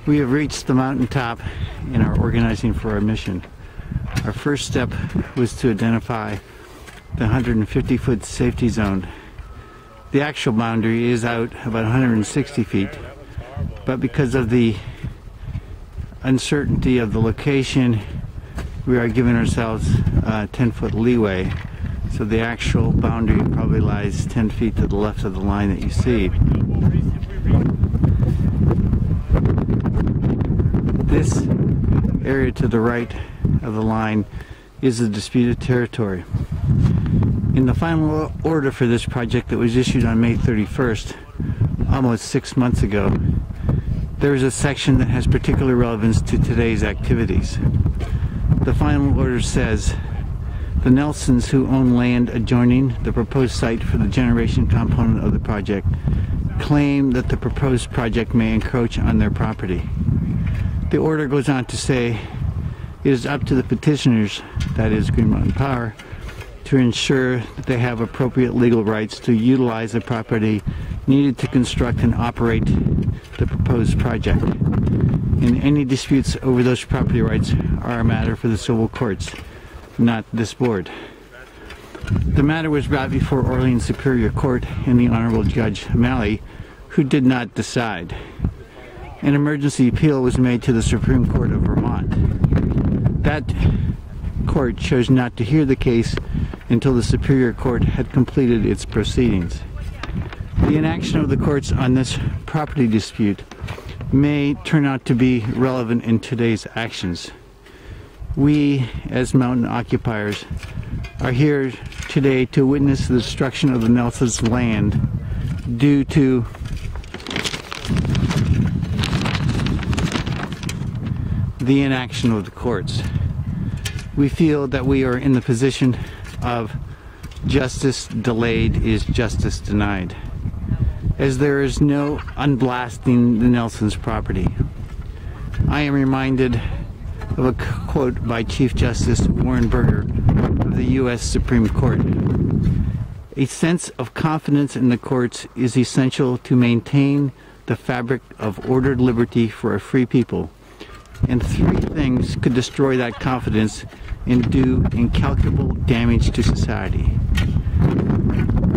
We have reached the mountaintop in our organizing for our mission. Our first step was to identify the 150-foot safety zone. The actual boundary is out about 160 feet, but because of the uncertainty of the location, we are giving ourselves a 10-foot leeway. So the actual boundary probably lies 10 feet to the left of the line that you see. This area to the right of the line is the disputed territory. In the final order for this project that was issued on May 31st, almost 6 months ago, there is a section that has particular relevance to today's activities. The final order says, the Nelsons, who own land adjoining the proposed site for the generation component of the project, claim that the proposed project may encroach on their property. The order goes on to say, it is up to the petitioners, that is Green Mountain Power, to ensure that they have appropriate legal rights to utilize the property needed to construct and operate the proposed project. And any disputes over those property rights are a matter for the civil courts, not this board. The matter was brought before Orleans Superior Court and the Honorable Judge O'Malley, who did not decide. An emergency appeal was made to the Supreme Court of Vermont. That court chose not to hear the case until the Superior Court had completed its proceedings. The inaction of the courts on this property dispute may turn out to be relevant in today's actions. We, as mountain occupiers, are here today to witness the destruction of the Nelsons' land due to the inaction of the courts. We feel that we are in the position of justice delayed is justice denied, as there is no unblasting the Nelsons' property. I am reminded of a quote by Chief Justice Warren Burger of the U.S. Supreme Court. A sense of confidence in the courts is essential to maintain the fabric of ordered liberty for a free people, and three things could destroy that confidence and do incalculable damage to society.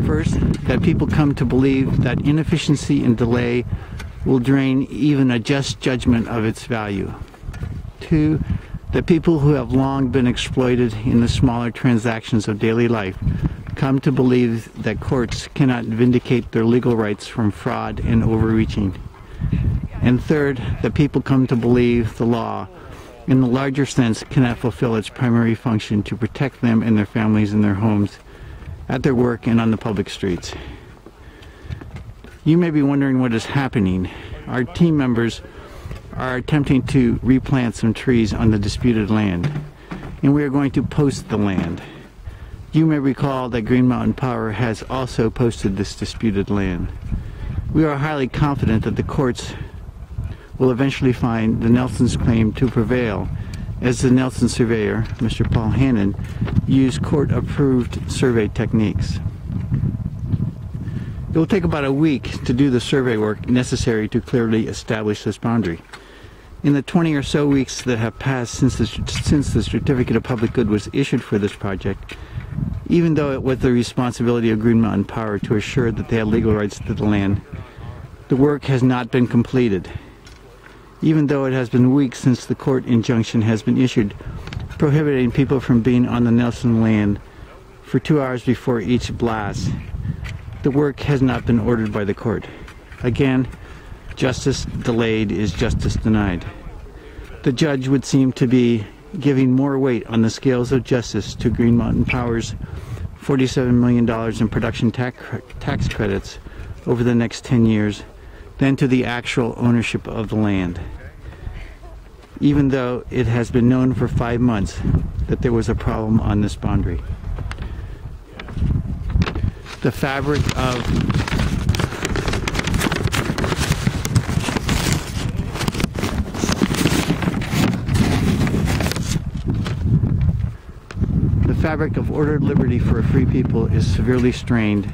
First, that people come to believe that inefficiency and delay will drain even a just judgment of its value. Two, that people who have long been exploited in the smaller transactions of daily life come to believe that courts cannot vindicate their legal rights from fraud and overreaching. And third, that people come to believe the law, in the larger sense, cannot fulfill its primary function to protect them and their families in their homes, at their work, and on the public streets. You may be wondering what is happening. Our team members are attempting to replant some trees on the disputed land, and we are going to post the land. You may recall that Green Mountain Power has also posted this disputed land. We are highly confident that the courts will eventually find the Nelsons' claim to prevail, as the Nelson surveyor, Mr. Paul Hannon, used court-approved survey techniques. It will take about a week to do the survey work necessary to clearly establish this boundary. In the 20 or so weeks that have passed since the Certificate of Public Good was issued for this project, even though it was the responsibility of Green Mountain Power to assure that they had legal rights to the land, the work has not been completed. Even though it has been weeks since the court injunction has been issued prohibiting people from being on the Nelson land for 2 hours before each blast, the work has not been ordered by the court. Again, justice delayed is justice denied. The judge would seem to be giving more weight on the scales of justice to Green Mountain Power's $47 million in production tax credits over the next 10 years than to the actual ownership of the land, even though it has been known for 5 months that there was a problem on this boundary. The fabric of ordered liberty for a free people is severely strained,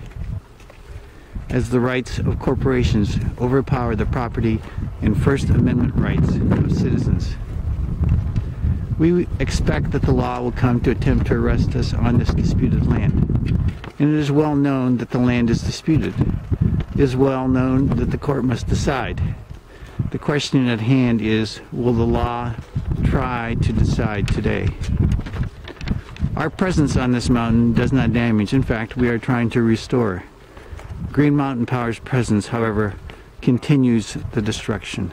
as the rights of corporations overpower the property and First Amendment rights of citizens. We expect that the law will come to attempt to arrest us on this disputed land. And it is well known that the land is disputed. It is well known that the court must decide. The question at hand is, will the law try to decide today? Our presence on this mountain does not damage. In fact, we are trying to restore. Green Mountain Power's presence, however, continues the destruction.